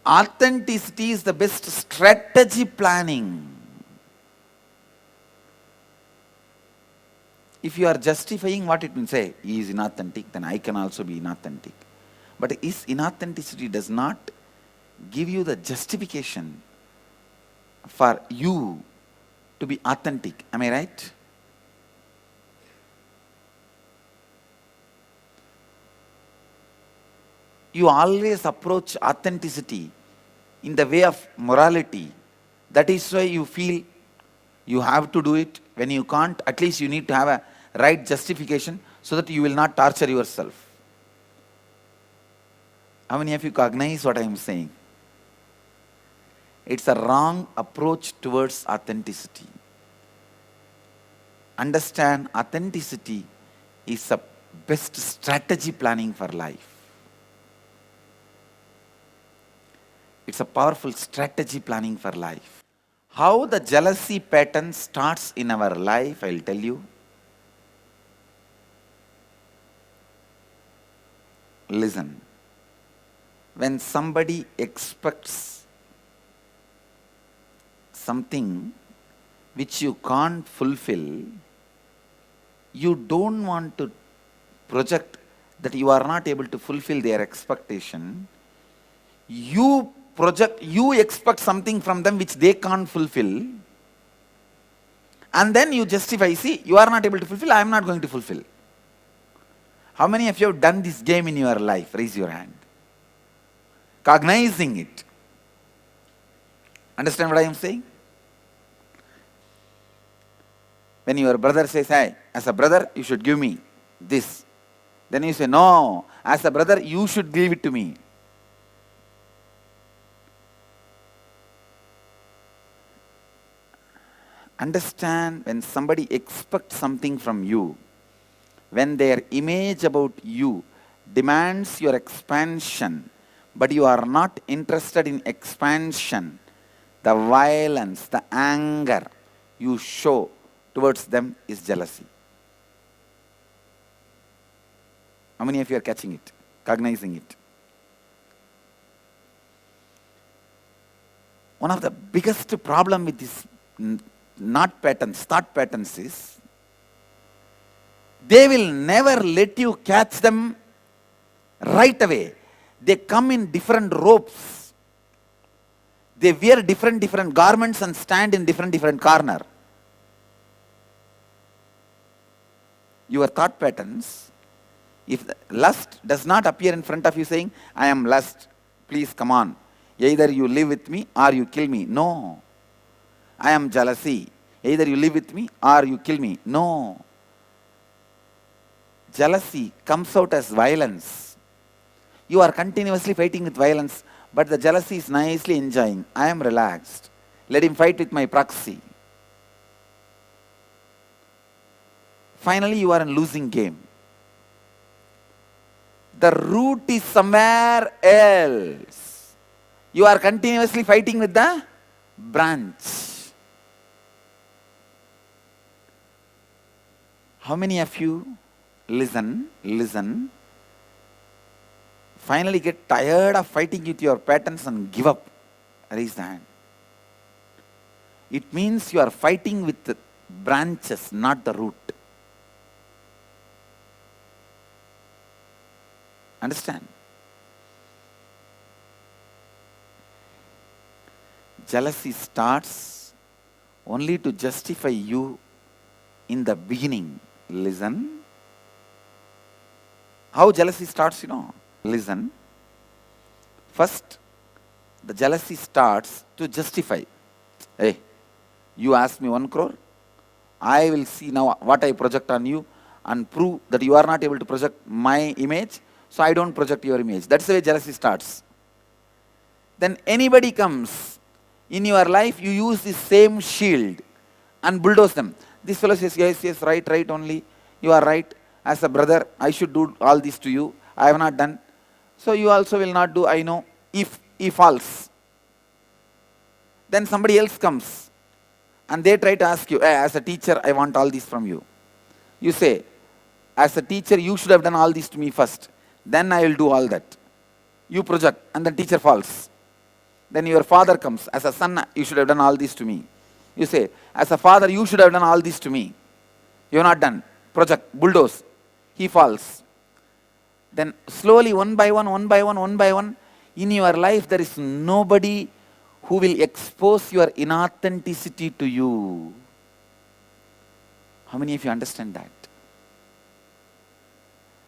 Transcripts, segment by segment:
Authenticity is the best strategy planning. If you are justifying what it means, say, he is inauthentic, then I can also be inauthentic. But is inauthenticity does not give you the justification for you to be authentic. Am I right? You always approach authenticity in the way of morality. That is why you feel you have to do it. When you can't, at least you need to have a right justification so that you will not torture yourself. How many of you cognize what I am saying? It's a wrong approach towards authenticity. Understand, authenticity is the best strategy planning for life. It's a powerful strategy planning for life. How the jealousy pattern starts in our life, I'll tell you. Listen. When somebody expects something which you can't fulfill, you don't want to project that you are not able to fulfill their expectation. You expect something from them which they can't fulfill, and then you justify, see, you are not able to fulfill, I am not going to fulfill. How many of you have done this game in your life? Raise your hand. Cognizing it. Understand what I am saying? When your brother says, hey, as a brother, you should give me this. Then you say, no, as a brother, you should give it to me. Understand, when somebody expects something from you, when their image about you demands your expansion, but you are not interested in expansion, the violence, the anger you show towards them is jealousy. How many of you are catching it, cognizing it? One of the biggest problem with this thought patterns is, they will never let you catch them right away. They come in different ropes. They wear different garments and stand in different corner. Your thought patterns, if lust does not appear in front of you saying, I am lust, please come on. Either you live with me or you kill me. No. I am jealousy. Either you live with me or you kill me. No. Jealousy comes out as violence. You are continuously fighting with violence, but the jealousy is nicely enjoying. I am relaxed. Let him fight with my proxy. Finally, you are in losing game. The root is somewhere else. You are continuously fighting with the branch. How many of you listen, finally get tired of fighting with your patterns and give up? Raise the hand. It means you are fighting with the branches, not the root. Understand? Jealousy starts only to justify you in the beginning. Listen. How jealousy starts, Listen. First, the jealousy starts to justify. Hey, you ask me 1 crore, I will see now what I project on you and prove that you are not able to project my image, so I don't project your image. That's the way jealousy starts. Then anybody comes in your life, you use the same shield and bulldoze them. This fellow says, yes, right only. You are right. As a brother, I should do all this to you. I have not done. So you also will not do, I know. If false. Then somebody else comes and they try to ask you, hey, as a teacher, I want all this from you. You say, as a teacher, you should have done all this to me first. Then I will do all that. You project and the teacher falls. Then your father comes. As a son, you should have done all this to me. You say, as a father, you should have done all this to me. You have not done. Project, bulldoze. He falls. Then slowly, one by one, in your life, there is nobody who will expose your inauthenticity to you. How many of you understand that?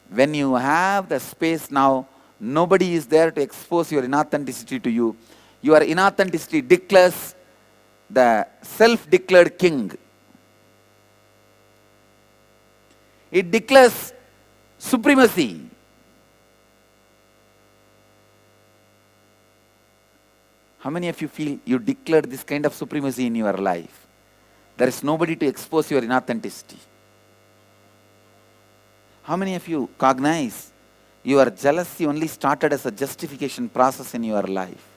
When you have the space now, nobody is there to expose your inauthenticity to you. Your inauthenticity declares the self-declared king. It declares supremacy. How many of you feel you declared this kind of supremacy in your life? There is nobody to expose your inauthenticity. How many of you cognize your jealousy only started as a justification process in your life?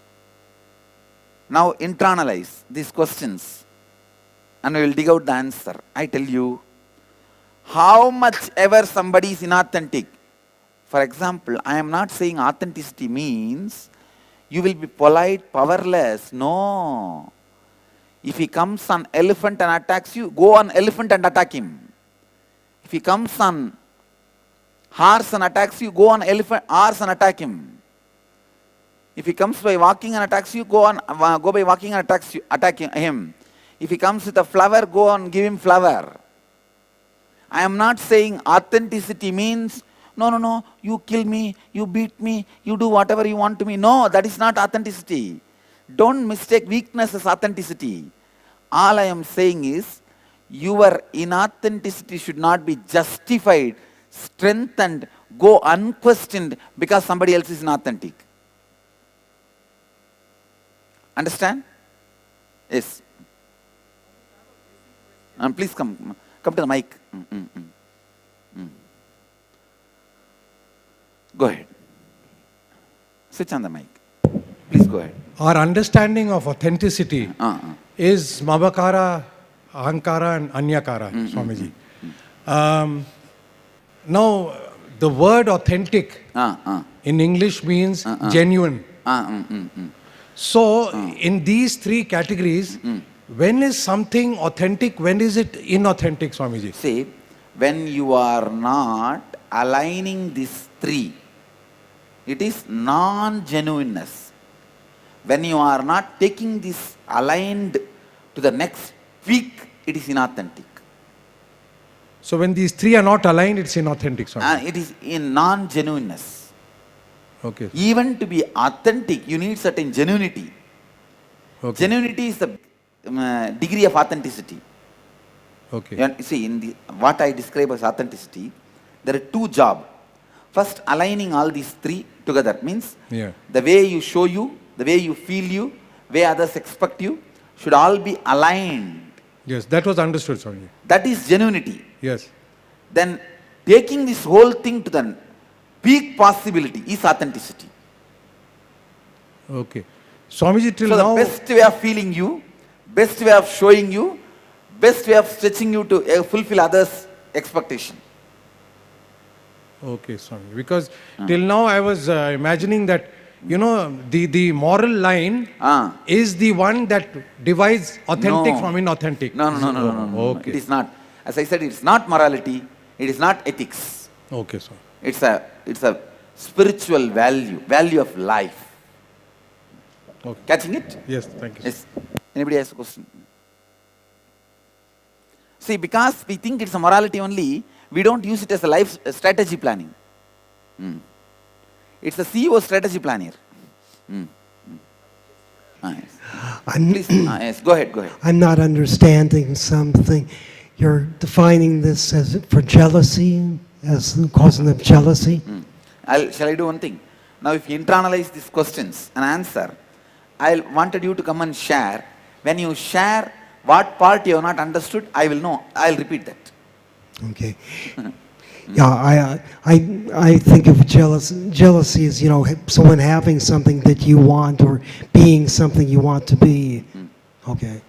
Now internalize these questions and we will dig out the answer. I tell you, how much ever somebody is inauthentic. For example, I am not saying authenticity means you will be polite, powerless. No. If he comes on elephant and attacks you, go on elephant and attack him. If he comes on horse and attacks you, go on horse and attack him. If he comes by walking and attacks you, go by walking and attack him. If he comes with a flower, go on, give him flower. I am not saying authenticity means, no, you kill me, you beat me, you do whatever you want to me. No, that is not authenticity. Don't mistake weakness as authenticity. All I am saying is, your inauthenticity should not be justified, strengthened, go unquestioned because somebody else is inauthentic. Understand? Yes. And please come to the mic. Go ahead. Switch on the mic. Please go ahead. Our understanding of authenticity is Mabakara, Ahankara and Anyakara, Swamiji. Now, the word authentic in English means genuine. So, in these three categories, when is something authentic, when is it inauthentic, Swamiji? See, when you are not aligning these three, it is non-genuineness. When you are not taking this aligned to the next peak, it is inauthentic. So when these three are not aligned, it's inauthentic, Swamiji. It is in non-genuineness. Okay. Even to be authentic, you need certain genuinity. Okay. Genuinity is the degree of authenticity. Okay. See, what I describe as authenticity, there are two jobs. First, aligning all these three together means the way you show you, the way you feel you, way others expect you, should all be aligned. Yes, that was understood, Swamiji. That is genuinity. Yes. Then taking this whole thing to the peak possibility is authenticity. Okay. Swamiji, till so now... the best way of feeling you, best way of showing you, best way of stretching you to fulfill others' expectation. Okay, Swami. Because till now I was imagining that, you know, the moral line is the one that divides authentic from inauthentic. No. Okay. It is not. As I said, it's not morality. It is not ethics. Okay, sir. It's a spiritual value of life. Okay. Catching it? Yes, thank you. Yes. Anybody has a question? See, because we think it's a morality only, we don't use it as a life strategy planning. It's a CEO strategy planner. Yes. Please, yes, go ahead. I'm not understanding something. You're defining this as for jealousy, as causing of jealousy. Shall I do one thing? Now, if you internalize these questions and answer, I wanted you to come and share. When you share what part you have not understood, I will know. I'll repeat that. Okay. Yeah, I think of jealousy as, you know, someone having something that you want or being something you want to be. Okay.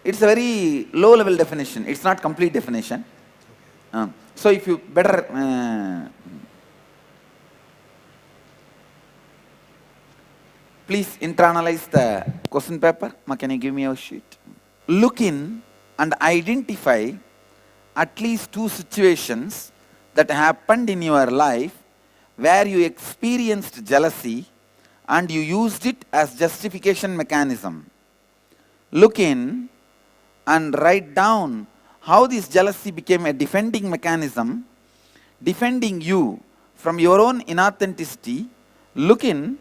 It's a very low-level definition. It's not complete definition. So if you better... Please internalize the question paper. Ma, can you give me a sheet? Look in and identify at least 2 situations that happened in your life where you experienced jealousy and you used it as justification mechanism. Look in and write down how this jealousy became a defending mechanism, defending you from your own inauthenticity. Look in,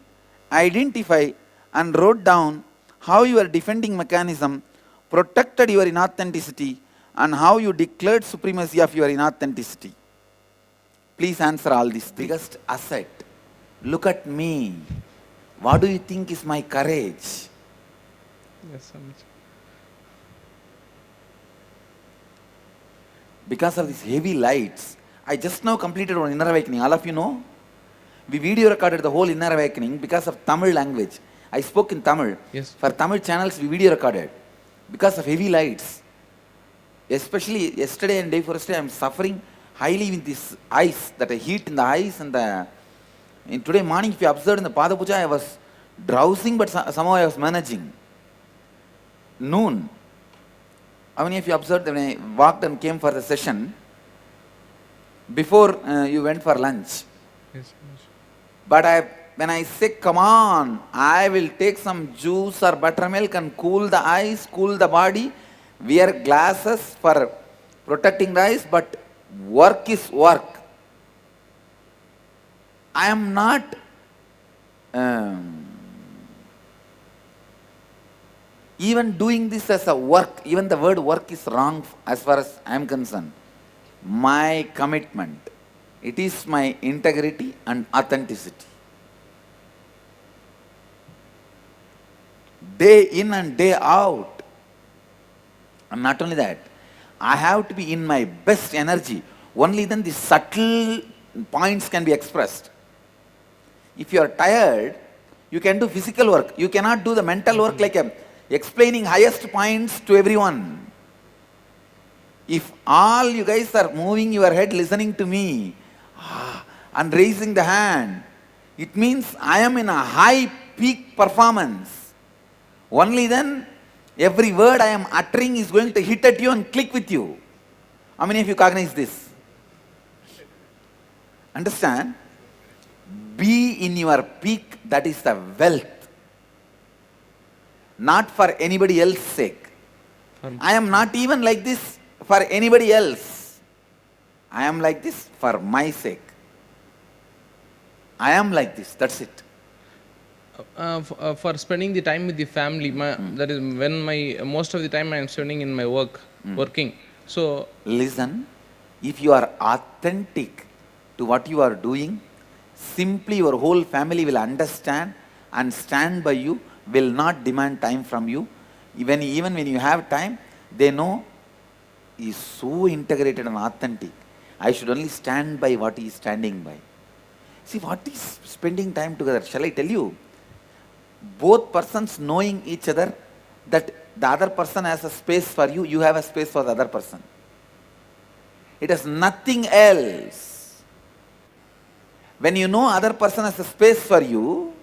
identify and wrote down how your defending mechanism protected your inauthenticity and how you declared supremacy of your inauthenticity. Please answer all this. Biggest asset. Look at me. What do you think is my courage? Yes, Swamiji. Because of these heavy lights, I just now completed one inner awakening. All of you know? We video recorded the whole inner awakening because of Tamil language. I spoke in Tamil. Yes. For Tamil channels, we video recorded. Because of heavy lights. Especially yesterday and day before yesterday, I am suffering highly with this eyes, that heat in the eyes and the... In today morning, if you observed in the Pada Puja, I was drowsing, but somehow I was managing. Noon. How many of you observed when I walked and came for the session, before you went for lunch? Yes, Swamiji. But when I say, come on, I will take some juice or buttermilk and cool the eyes, cool the body, wear glasses for protecting the eyes, but work is work. I am not even doing this as a work. Even the word work is wrong as far as I am concerned. My commitment. It is my integrity and authenticity. Day in and day out. And not only that, I have to be in my best energy. Only then the subtle points can be expressed. If you are tired, you can do physical work. You cannot do the mental work like explaining highest points to everyone. If all you guys are moving your head listening to me and raising the hand, it means I am in a high peak performance. Only then every word I am uttering is going to hit at you and click with you. How many of you cognize this? Understand? Be in your peak, that is the wealth. Not for anybody else's sake. I am not even like this for anybody else. I am like this for my sake. I am like this, that's it. For spending the time with the family, that is when most of the time I am spending in my working. So Listen, if you are authentic to what you are doing, simply your whole family will understand and stand by you, will not demand time from you. Even when you have time, they know he is so integrated and authentic. I should only stand by what he is standing by. See, what is spending time together? Shall I tell you? Both persons knowing each other, that the other person has a space for you, you have a space for the other person. It is nothing else. When you know other person has a space for you,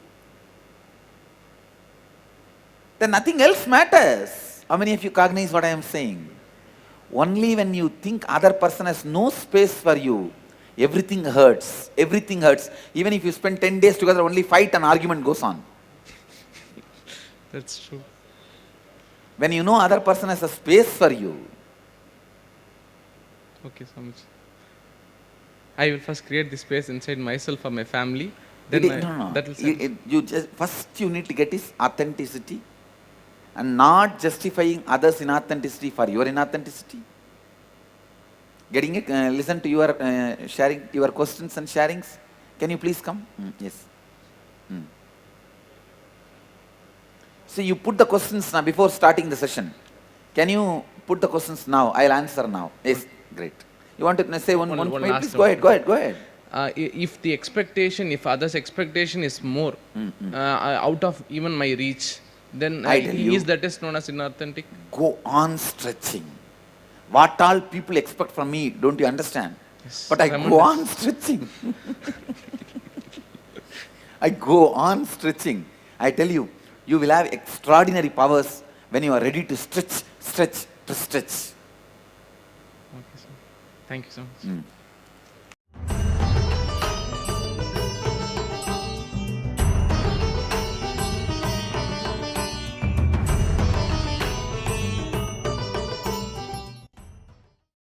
then nothing else matters. How many of you cognize what I am saying? Only when you think other person has no space for you, everything hurts. Everything hurts. Even if you spend 10 days together, only fight and argument goes on. that's true. When you know other person has a space for you, Okay, Swamiji. I will first create the space inside myself for my family. Then that will set. First you need to get is authenticity and not justifying others' inauthenticity for your inauthenticity. Getting it? Listen to your sharing, your questions and sharings. Can you please come? Yes. So you put the questions now before starting the session. Can you put the questions now? I'll answer now. Yes, great. You want to say one last please? Go ahead. If the expectation, if others' expectation is more out of even my reach, then I tell you. is that is known as inauthentic? Go on stretching. What all people expect from me, don't you understand? Yes, But I go on stretching. I go on stretching. I tell you, you will have extraordinary powers when you are ready to stretch. Okay, sir. Thank you so much.